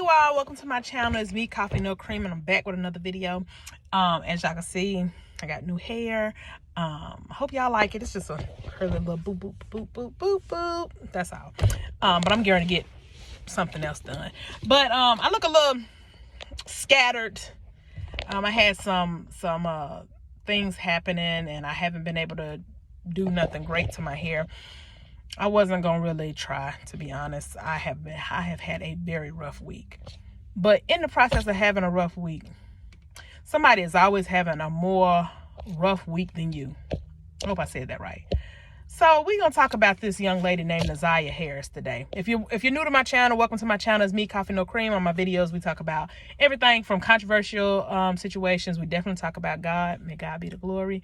you all, welcome to my channel. It's me, Coffee No Cream, and I'm back with another video. As y'all can see, I got new hair. I hope y'all like it. It's just a curly little boop boop boop boop boop boop. That's all. But I'm going to get something else done. But I look a little scattered. I had some things happening, and I haven't been able to do nothing great to my hair. I wasn't gonna really try, to be honest. I have had a very rough week. But in the process of having a rough week, somebody is always having a more rough week than you. I hope I said that right. So we're gonna talk about this young lady named Naziah Harris today. If you're new to my channel, welcome to my channel. It's me, Coffee No Cream. On my videos, we talk about everything from controversial situations. We definitely talk about God. May God be the glory.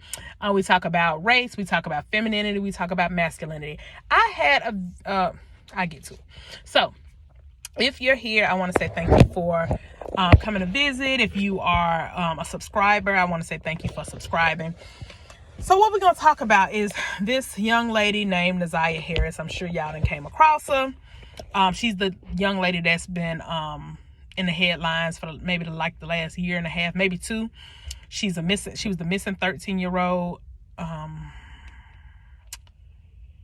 We talk about race. We talk about femininity. We talk about masculinity. I get to it. So if you're here, I want to say thank you for coming to visit. If you are a subscriber, I want to say thank you for subscribing. So what we're going to talk about is this young lady named Naziah Harris. I'm sure y'all done came across her. She's the young lady that's been in the headlines for maybe the last year and a half, maybe two. She was the missing 13-year-old.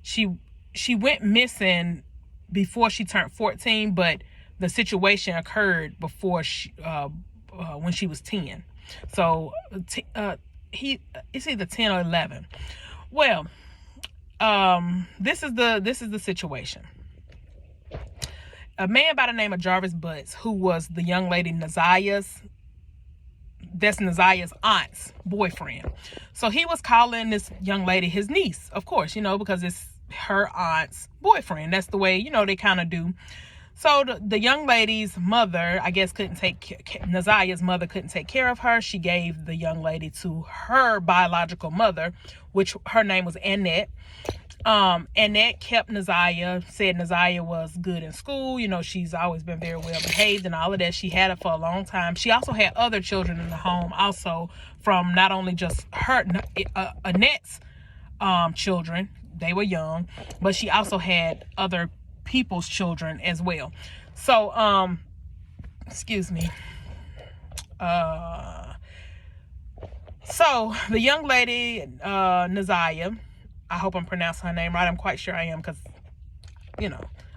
She went missing before she turned 14, but the situation occurred before when she was 10. So it's either 10 or 11. Well, this is the situation. A man by the name of Jarvis Butts, who was the young lady Naziah's aunt's boyfriend. So he was calling this young lady his niece, of course, because it's her aunt's boyfriend. That's the way, they kind of do. So the young lady's mother, I guess, Naziah's mother couldn't take care of her. She gave the young lady to her biological mother, which her name was Annette. Annette kept Naziah, said Naziah was good in school. She's always been very well behaved and all of that. She had it for a long time. She also had other children in the home, also from not only just her, Annette's children. They were young, but she also had other people's children as well. So excuse me. So the young lady Naziah, I hope I'm pronouncing her name right. I'm quite sure I am, because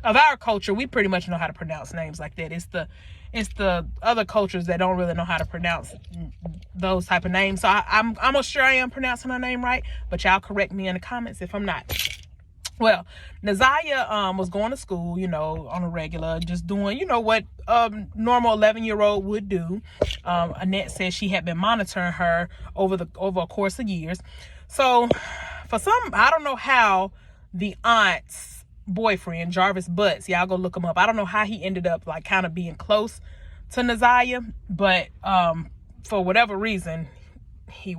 of our culture, we pretty much know how to pronounce names like that. It's the other cultures that don't really know how to pronounce those type of names. So I'm almost sure I am pronouncing her name right, but y'all correct me in the comments if I'm not. Well, Naziah was going to school, on a regular, just doing, what a normal 11-year-old would do. Annette said she had been monitoring her over a course of years. So I don't know how the aunt's boyfriend, Jarvis Butts, y'all go look him up. I don't know how he ended up kind of being close to Naziah, but for whatever reason, he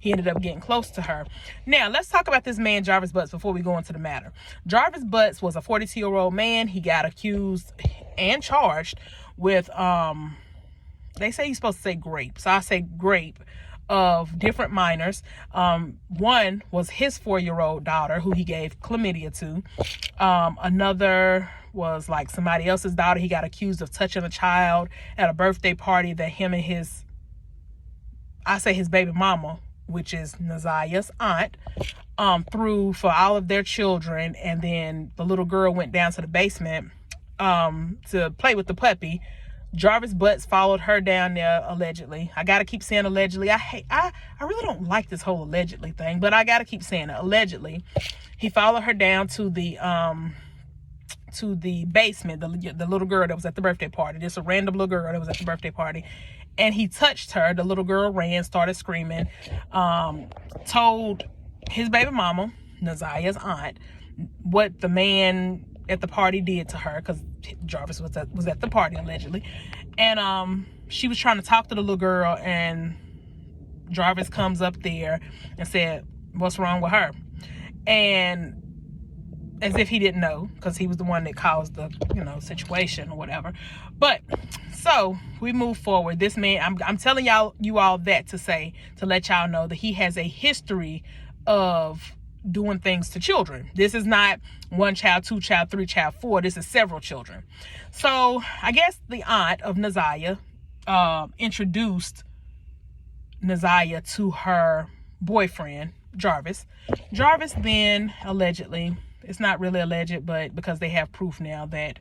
ended up getting close to her. Now let's talk about this man Jarvis Butts before we go into the matter. Jarvis Butts was a 42-year-old man. He got accused and charged with they say he's supposed to say grape, so I say grape of different minors. One was his 4-year-old daughter, who he gave chlamydia to. Another was somebody else's daughter. He got accused of touching a child at a birthday party that him and his baby mama, which is Naziah's aunt, threw for all of their children. And then the little girl went down to the basement to play with the puppy. Jarvis Butts followed her down there, allegedly. I gotta keep saying allegedly. I really don't like this whole allegedly thing, but I gotta keep saying it. Allegedly, he followed her down to the basement, the little girl that was at the birthday party. Just a random little girl that was at the birthday party. And he touched her. The little girl ran, started screaming, told his baby mama, Naziah's aunt, what the man at the party did to her, because Jarvis was at the party, allegedly. And she was trying to talk to the little girl, and Jarvis comes up there and said, "What's wrong with her?" And as if he didn't know, because he was the one that caused the situation or whatever. But so we move forward. This man, I'm telling you all that to let y'all know that he has a history of doing things to children. This is not one child, two child, three child, four. This is several children. So I guess the aunt of Naziah introduced Naziah to her boyfriend, Jarvis. Jarvis then allegedly, it's not really alleged, but because they have proof now that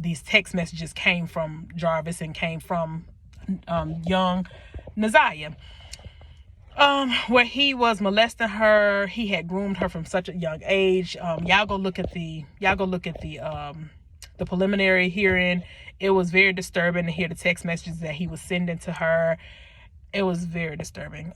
these text messages came from Jarvis and came from young Naziah, where he was molesting her. He had groomed her from such a young age. Y'all go look at the preliminary hearing. It was very disturbing to hear the text messages that he was sending to her. It was very disturbing.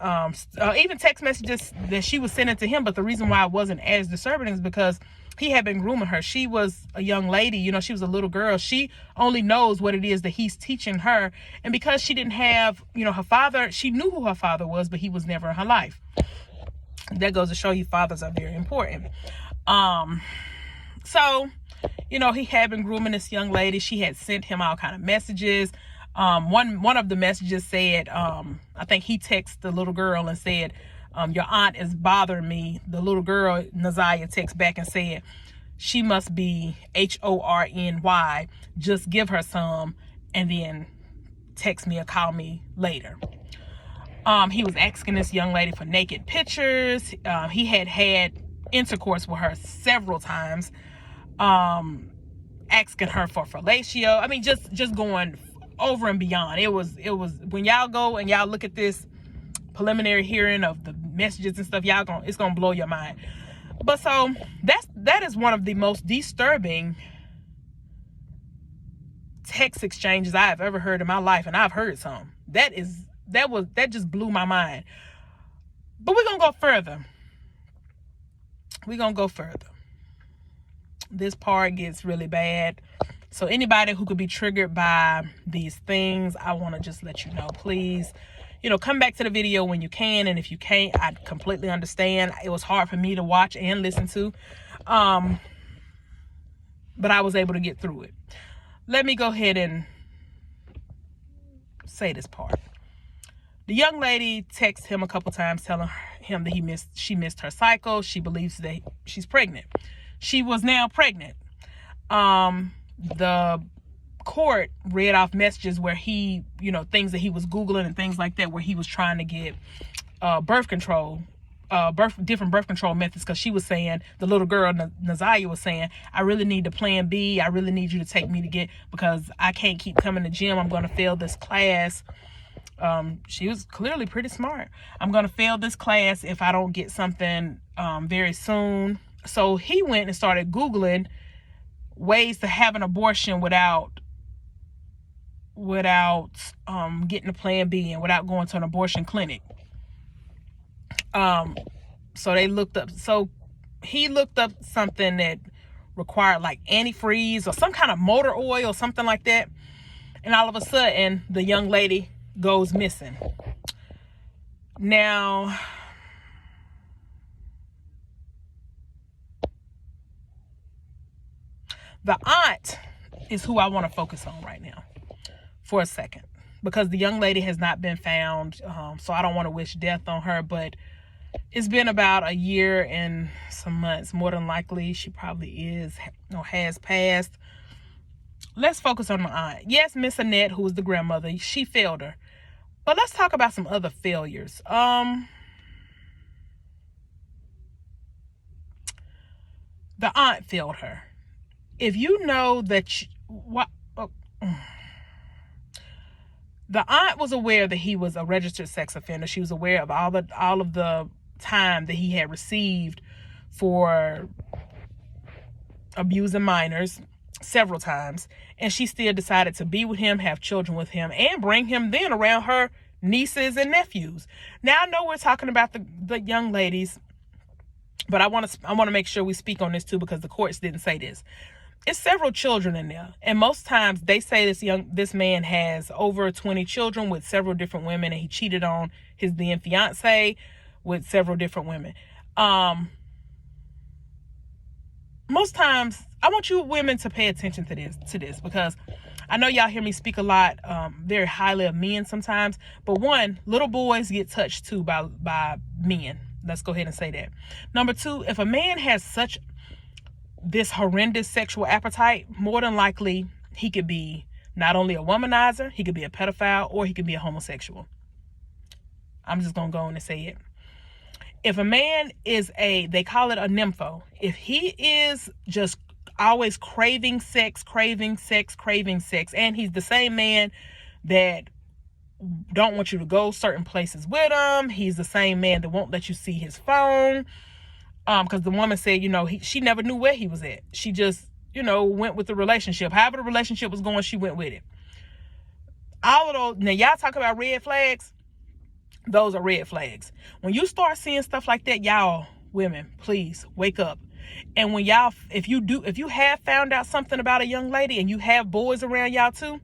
Even text messages that she was sending to him. But the reason why it wasn't as disturbing is because he had been grooming her. She was a young lady, you know, she was a little girl. She only knows what it is that he's teaching her. And because she didn't have, you know, her father, she knew who her father was, but he was never in her life. That goes to show you fathers are very important. So, you know, he had been grooming this young lady. She had sent him all kind of messages. One of the messages said, I think he texted the little girl and said, your aunt is bothering me. The little girl, Naziah, texted back and said, she must be HORNY. Just give her some and then text me or call me later. He was asking this young lady for naked pictures. He had intercourse with her several times, asking her for fellatio. I mean, just going over and beyond. It was when y'all go and y'all look at this preliminary hearing of the messages and stuff, it's gonna blow your mind. But so that is one of the most disturbing text exchanges I have ever heard in my life, and I've heard some. That just blew my mind. But we're gonna go further. This part gets really bad. So anybody who could be triggered by these things, I want to just let you know, please, you know, come back to the video when you can. And if you can't, I completely understand. It was hard for me to watch and listen to. But I was able to get through it. Let me go ahead and say this part. The young lady texted him a couple times telling him that she missed her cycle. She believes that she's pregnant. She was now pregnant. The court read off messages where he, you know, things that he was Googling and things like that, where he was trying to get birth control, different birth control methods, because she was saying, the little girl, Naziah, was saying, I really need the plan B. I really need you to take me because I can't keep coming to gym. I'm going to fail this class. She was clearly pretty smart. I'm going to fail this class if I don't get something very soon. So he went and started Googling ways to have an abortion without getting a plan B and without going to an abortion clinic. So he looked up something that required like antifreeze or some kind of motor oil or something like that. And all of a sudden the young lady goes missing. Now, the aunt is who I want to focus on right now for a second, because the young lady has not been found. So I don't want to wish death on her, but it's been about a year and some months. More than likely, she probably has passed. Let's focus on the aunt. Yes, Miss Annette, who was the grandmother, she failed her. But let's talk about some other failures. The aunt failed her. If you know that the aunt was aware that he was a registered sex offender. She was aware of all of the time that he had received for abusing minors several times, and she still decided to be with him, have children with him, and bring him then around her nieces and nephews. Now, I know we're talking about the young ladies, but I want to make sure we speak on this too, because the courts didn't say this. It's several children in there, and most times they say this man has over 20 children with several different women, and he cheated on his then fiance with several different women. Most times, I want you women to pay attention to this, because I know y'all hear me speak a lot, very highly of men sometimes. But one, little boys get touched too by men. Let's go ahead and say that. Number two, if a man has this horrendous sexual appetite, more than likely he could be not only a womanizer, he could be a pedophile, or he could be a homosexual. I'm just going to go on and say it. If a man is they call it a nympho. If he is just always craving sex, and he's the same man that don't want you to go certain places with him. He's the same man that won't let you see his phone. Because the woman said, she never knew where he was at. She just, went with the relationship. However the relationship was going, she went with it. All of those, now y'all talk about red flags. Those are red flags. When you start seeing stuff like that, y'all, women, please wake up. And when y'all, if you have found out something about a young lady and you have boys around y'all too,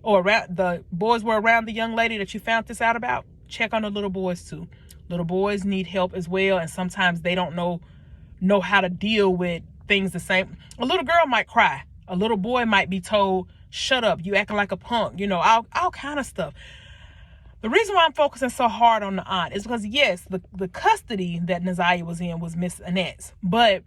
or around the boys were around the young lady that you found this out about, check on the little boys too. Little boys need help as well, and sometimes they don't know how to deal with things the same. A little girl might cry. A little boy might be told, "Shut up, you acting like a punk," all kind of stuff. The reason why I'm focusing so hard on the aunt is because, yes, the custody that Naziah was in was Miss Annette's, but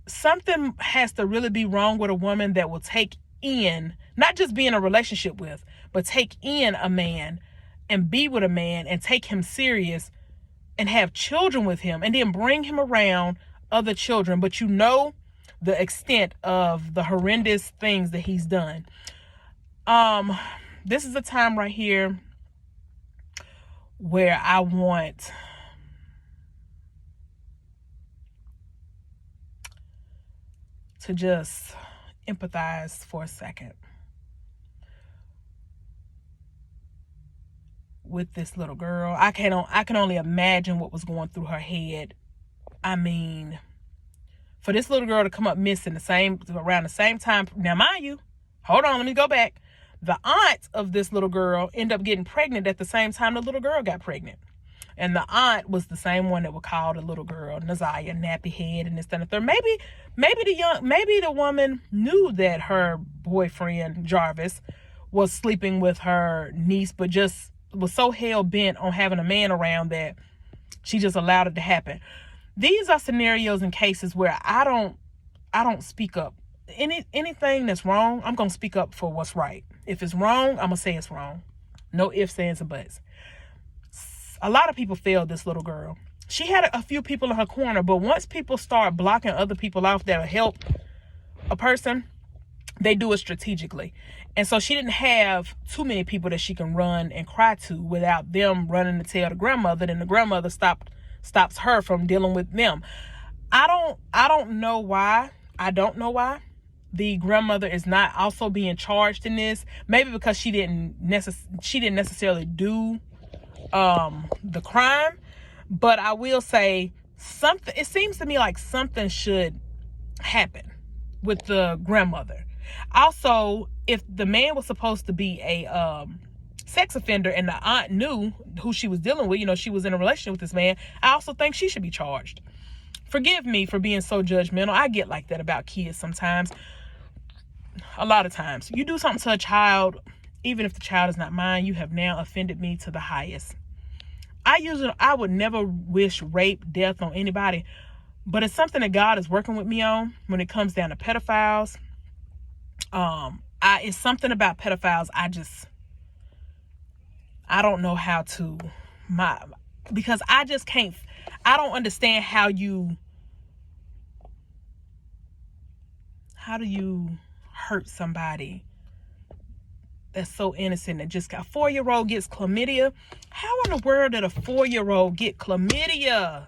something has to really be wrong with a woman that will take in, not just be in a relationship with, but take in a man and be with a man and take him serious and have children with him and then bring him around other children, but the extent of the horrendous things that he's done. This is a time right here where I want to just empathize for a second with this little girl. I can only imagine what was going through her head. I mean, for this little girl to come up missing around the same time. Now, mind you, hold on, let me go back. The aunt of this little girl ended up getting pregnant at the same time the little girl got pregnant. And the aunt was the same one that would call the little girl Naziah, nappy head, and this, that, and the third. Maybe the woman knew that her boyfriend Jarvis was sleeping with her niece, but just was so hell bent on having a man around that she just allowed it to happen. These are scenarios and cases where I don't speak up. Anything that's wrong, I'm gonna speak up for what's right. If it's wrong, I'm gonna say it's wrong. No ifs, ands, or buts. A lot of people failed this little girl. She had a few people in her corner, but once people start blocking other people off that'll help a person, they do it strategically. And so she didn't have too many people that she can run and cry to without them running to tell the grandmother, and the grandmother stops her from dealing with them. I don't know why. I don't know why the grandmother is not also being charged in this. Maybe because she didn't necessarily do the crime. But I will say something. It seems to me like something should happen with the grandmother. Also, if the man was supposed to be a sex offender and the aunt knew who she was dealing with, she was in a relationship with this man, I also think she should be charged. Forgive me for being so judgmental. I get like that about kids sometimes. A lot of times. You do something to a child, even if the child is not mine, you have now offended me to the highest. I would never wish rape, death on anybody, but it's something that God is working with me on when it comes down to pedophiles. It's something about pedophiles. I don't know how to, because I just can't, I don't understand how do you hurt somebody that's so innocent that just got a 4-year-old gets chlamydia. How in the world did a 4-year-old get chlamydia?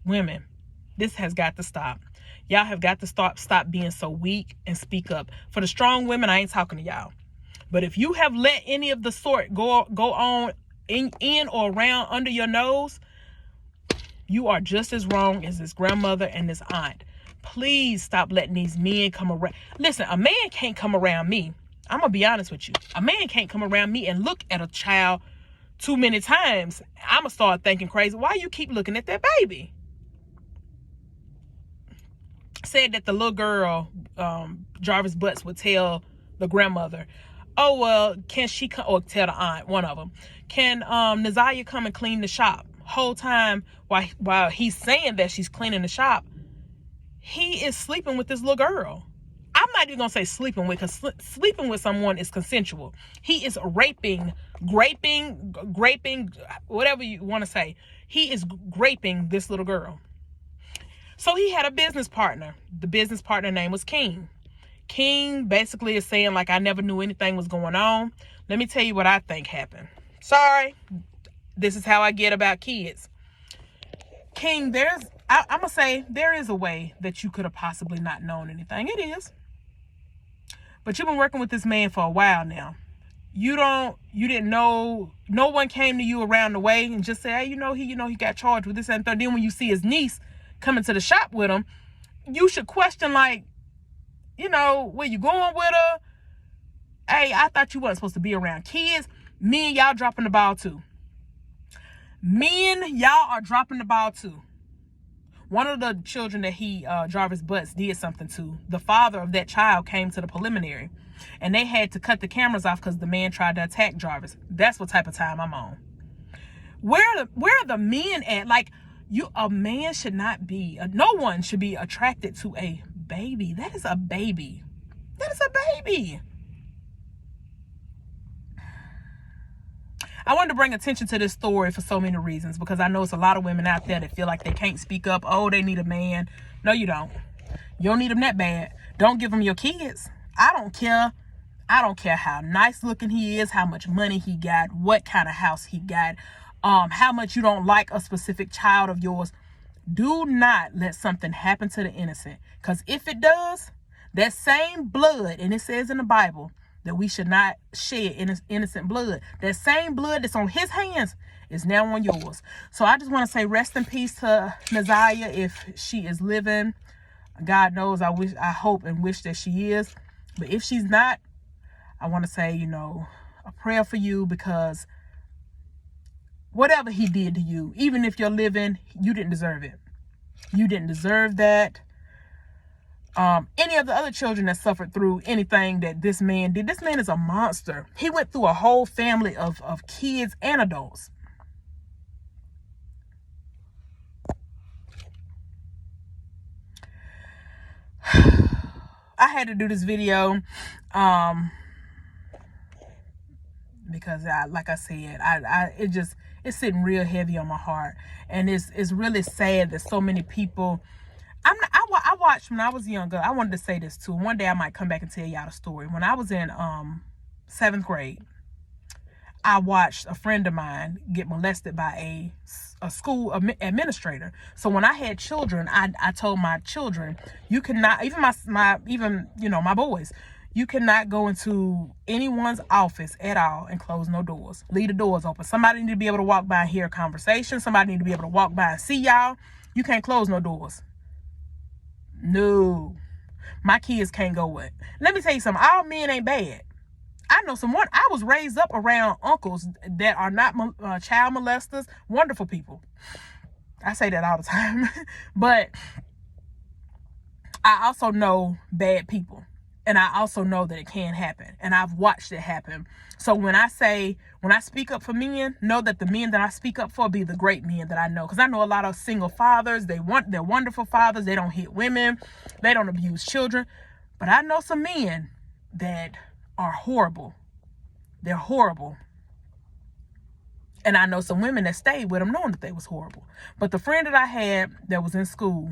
Women, this has got to stop. Y'all have got to stop being so weak and speak up. For the strong women, I ain't talking to y'all. But if you have let any of the sort go on in or around under your nose, you are just as wrong as this grandmother and this aunt. Please stop letting these men come around. Listen, a man can't come around me. I'm going to be honest with you. A man can't come around me and look at a child too many times. I'm going to start thinking crazy. Why you keep looking at that baby? Said that the little girl, Jarvis Butts, would tell the grandmother, oh, well, can she come, or tell the aunt, one of them, can Naziah come and clean the shop? Whole time while he's saying that she's cleaning the shop, he is sleeping with this little girl. I'm not even gonna say sleeping with, because sleeping with someone is consensual. He is raping, whatever you want to say. He is raping this little girl. So he had a business partner. The business partner name was King. King basically is saying, like, I never knew anything was going on. Let me tell you what I think happened. Sorry, this is how I get about kids. King, I'm gonna say there is a way that you could have possibly not known anything. It is. But you've been working with this man for a while now. You didn't know, no one came to you around the way and just said, hey, he got charged with this and that. Then when you see his niece coming to the shop with him, you should question, like, where you going with her? Hey, I thought you wasn't supposed to be around kids. Me and y'all dropping the ball too. Men, y'all are dropping the ball too. One of the children that Jarvis Butts did something to, the father of that child came to the preliminary, and they had to cut the cameras off because the man tried to attack Jarvis. That's what type of time I'm on. Where are the men at? Like, a man should not be, no one should be attracted to a baby. That is a baby. That is a baby. I wanted to bring attention to this story for so many reasons, because I know it's a lot of women out there that feel like they can't speak up. Oh, they need a man. No, you don't. You don't need them that bad. Don't give them your kids. I don't care. I don't care how nice looking he is, how much money he got, what kind of house he got, how much you don't like a specific child of yours. Do not let something happen to the innocent, because if it does, that same blood, and it says in the Bible that we should not shed innocent blood, that same blood that's on his hands is now on yours. So I just want to say rest in peace to Naziah, if she is living. God knows, I hope and wish that she is. But if she's not, I want to say, a prayer for you, because whatever he did to you, even if you're living, you didn't deserve it. You didn't deserve that. Any of the other children that suffered through anything that this man did, this man is a monster. He went through a whole family of kids and adults. I had to do this video because like I said, it's sitting real heavy on my heart, and it's really sad that so many people. I watched when I was younger. I wanted to say this too. One day I might come back and tell y'all the story. When I was in 7th grade, I watched a friend of mine get molested by a school administrator. So when I had children, I told my children, you cannot, even my boys, you cannot go into anyone's office at all and close no doors. Leave the doors open. Somebody need to be able to walk by and hear a conversation. Somebody need to be able to walk by and see y'all. You can't close no doors. No, my kids can't go with. Let me tell you something. All men ain't bad. I know someone. I was raised up around uncles that are not child molesters. Wonderful people. I say that all the time. But I also know bad people. And I also know that it can happen. And I've watched it happen. So when I speak up for men, know that the men that I speak up for be the great men that I know. Because I know a lot of single fathers. They're wonderful fathers. They don't hit women. They don't abuse children. But I know some men that are horrible. They're horrible. And I know some women that stayed with them knowing that they was horrible. But the friend that I had that was in school,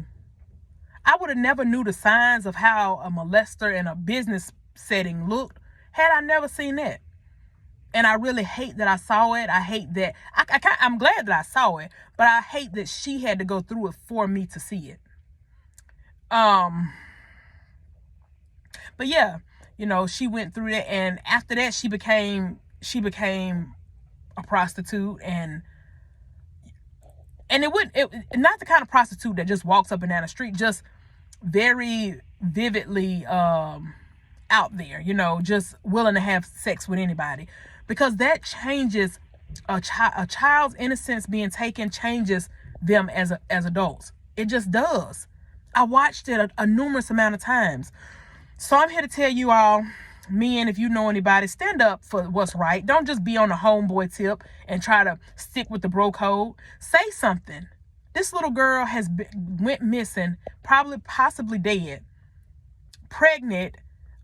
I would have never knew the signs of how a molester in a business setting looked had I never seen that. And I really hate that I saw it. I hate that. I'm glad that I saw it, but I hate that she had to go through it for me to see it. But yeah, she went through that, and after that, she became a prostitute, and it not the kind of prostitute that just walks up and down the street, just very vividly out there, just willing to have sex with anybody, because that changes a child's innocence being taken, changes them as adults. It just does. I watched it a numerous amount of times. So I'm here to tell you all, Men, if you know anybody, stand up for what's right. Don't just be on the homeboy tip and try to stick with the bro code. Say something. This little girl went missing, possibly dead, pregnant.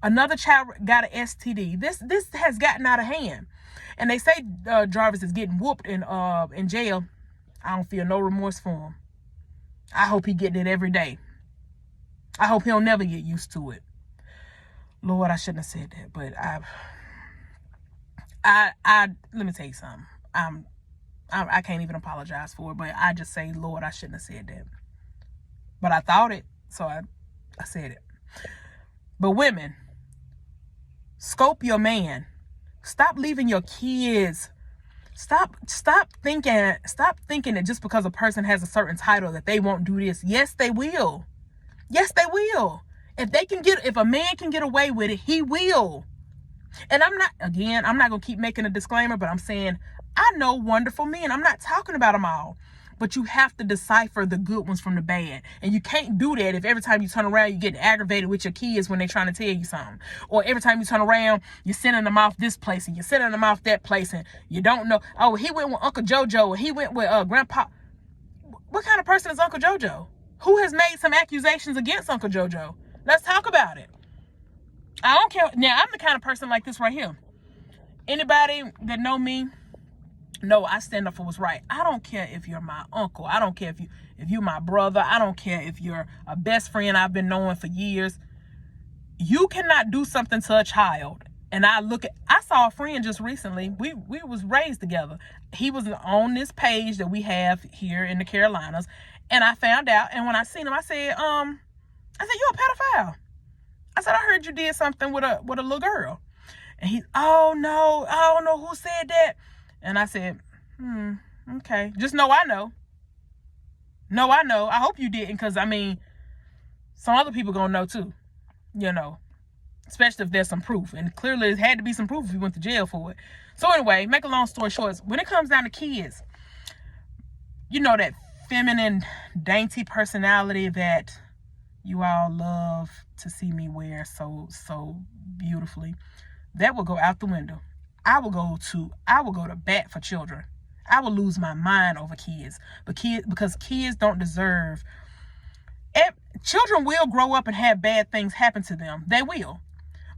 Another child got an STD. This has gotten out of hand, and they say Jarvis is getting whooped in jail. I don't feel no remorse for him. I hope he getting it every day. I hope he'll never get used to it. Lord, I shouldn't have said that, but let me tell you something. I can't even apologize for it, but I just say, Lord, I shouldn't have said that. But I thought it, so I said it. But women, scope your man. Stop leaving your kids. Stop thinking that just because a person has a certain title that they won't do this. Yes, they will. Yes, they will. If a man can get away with it, he will. And I'm not going to keep making a disclaimer, but I'm saying I know wonderful men. I'm not talking about them all. But you have to decipher the good ones from the bad. And you can't do that if every time you turn around, you get aggravated with your kids when they're trying to tell you something. Or every time you turn around, you're sending them off this place and you're sending them off that place. And you don't know, oh, he went with Uncle JoJo or he went with Grandpa. What kind of person is Uncle JoJo? Who has made some accusations against Uncle JoJo? Let's talk about it. I don't care. Now, I'm the kind of person like this right here. Anybody that know me, no, I stand up for what's right. I don't care if you're my uncle. I don't care if you're my brother. I don't care if you're a best friend I've been knowing for years. You cannot do something to a child. And I saw a friend just recently. We was raised together. He was on this page that we have here in the Carolinas. And I found out, and when I seen him, I said, you a pedophile. I said, I heard you did something with a little girl. And he, oh no, I don't know who said that. And I said, okay. Just know I know. No, I know. I hope you didn't, because, some other people gonna know too. Especially if there's some proof. And clearly it had to be some proof if you went to jail for it. So anyway, make a long story short, when it comes down to kids, that feminine, dainty personality that you all love to see me wear so beautifully, that will go out the window. I will go to bat for children. I will lose my mind over kids. Because kids don't deserve. Children will grow up and have bad things happen to them. They will.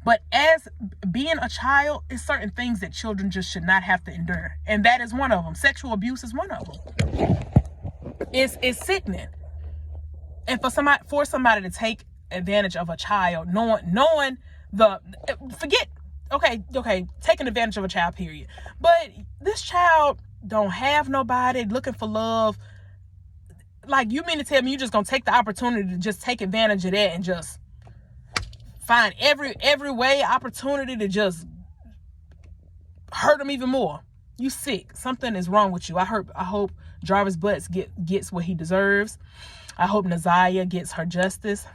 But as being a child, is certain things that children just should not have to endure. And that is one of them. Sexual abuse is one of them. It's sickening. And for somebody to take advantage of a child, knowing taking advantage of a child, period. But this child don't have nobody, looking for love. Like, you mean to tell me you just gonna take the opportunity to just take advantage of that and just find every way opportunity to just hurt them even more? You sick. Something is wrong with you. I hope Jarvis Butts gets what he deserves. I hope Naziah gets her justice.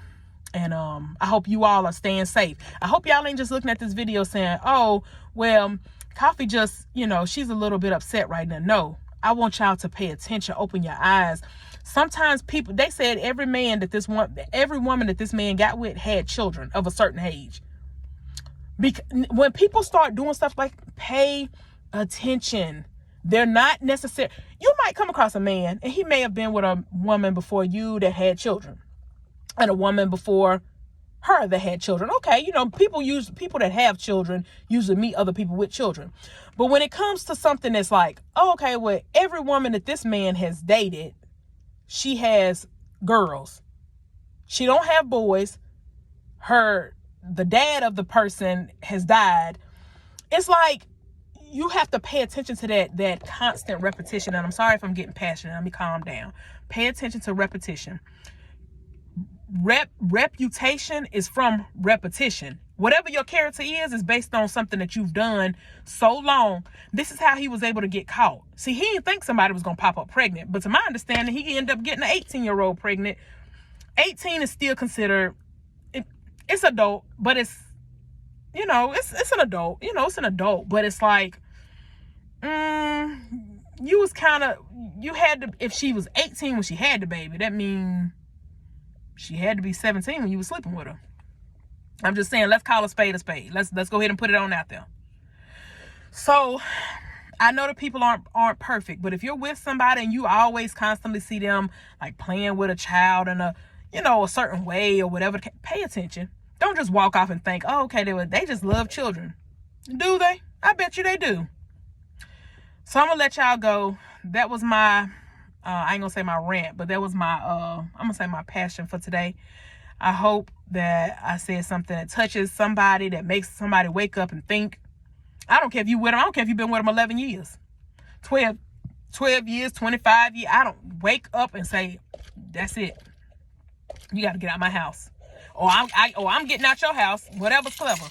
And I hope you all are staying safe. I hope y'all ain't just looking at this video saying, oh, well, Coffee just, she's a little bit upset right now. No, I want y'all to pay attention, open your eyes. Sometimes they said every woman that this man got with had children of a certain age. When people start doing stuff like, pay attention. They're not necessary. You might come across a man and he may have been with a woman before you that had children, and a woman before her that had children. Okay, people that have children usually meet other people with children. But when it comes to something that's like, oh, okay, well, every woman that this man has dated, she has girls. She don't have boys. The dad of the person has died. It's like, you have to pay attention to that constant repetition. And I'm sorry if I'm getting passionate. Let me calm down. Pay attention to repetition. Reputation is from repetition. Whatever your character is based on something that you've done so long. This is how he was able to get caught. See, he didn't think somebody was going to pop up pregnant. But to my understanding, he ended up getting an 18-year-old pregnant. 18 is still considered, it's adult, but it's, it's an adult. It's an adult. But it's like, you had to, if she was 18 when she had the baby, that means she had to be 17 when you were sleeping with her. I'm just saying, let's call a spade a spade. Let's go ahead and put it on out there. So I know that people aren't perfect, but if you're with somebody and you always constantly see them like playing with a child in a, you know, a certain way or whatever, pay attention. Don't just walk off and think, oh, okay, they just love children. Do they? I bet you they do. So I'm gonna let y'all go. That was my I ain't gonna say my rant, but that was my I'm gonna say my passion for today. I hope that I said something that touches somebody, that makes somebody wake up and think. I don't care if you with them. I don't care if you've been with them 11 years, 12 years, 25 years. I don't wake up and say, that's it. You got to get out of my house. Or I'm getting out your house. Whatever's clever.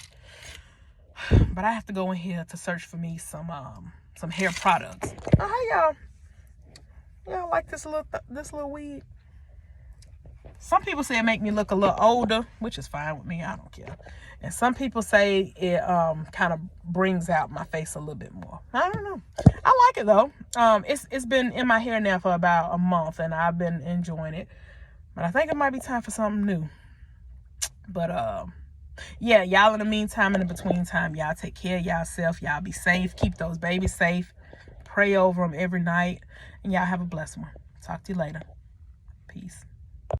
But I have to go in here to search for me some hair products. Oh, hey, y'all like this little wig? Some people say it make me look a little older, which is fine with me. I don't care. And some people say it kind of brings out my face a little bit more. I don't know. I like it though. It's been in my hair now for about a month, and I've been enjoying it. But I think it might be time for something new. But yeah, y'all in the meantime, in the between time, y'all take care of y'allself. Y'all be safe. Keep those babies safe. Pray over them every night. And y'all have a blessed one. Talk to you later. Peace.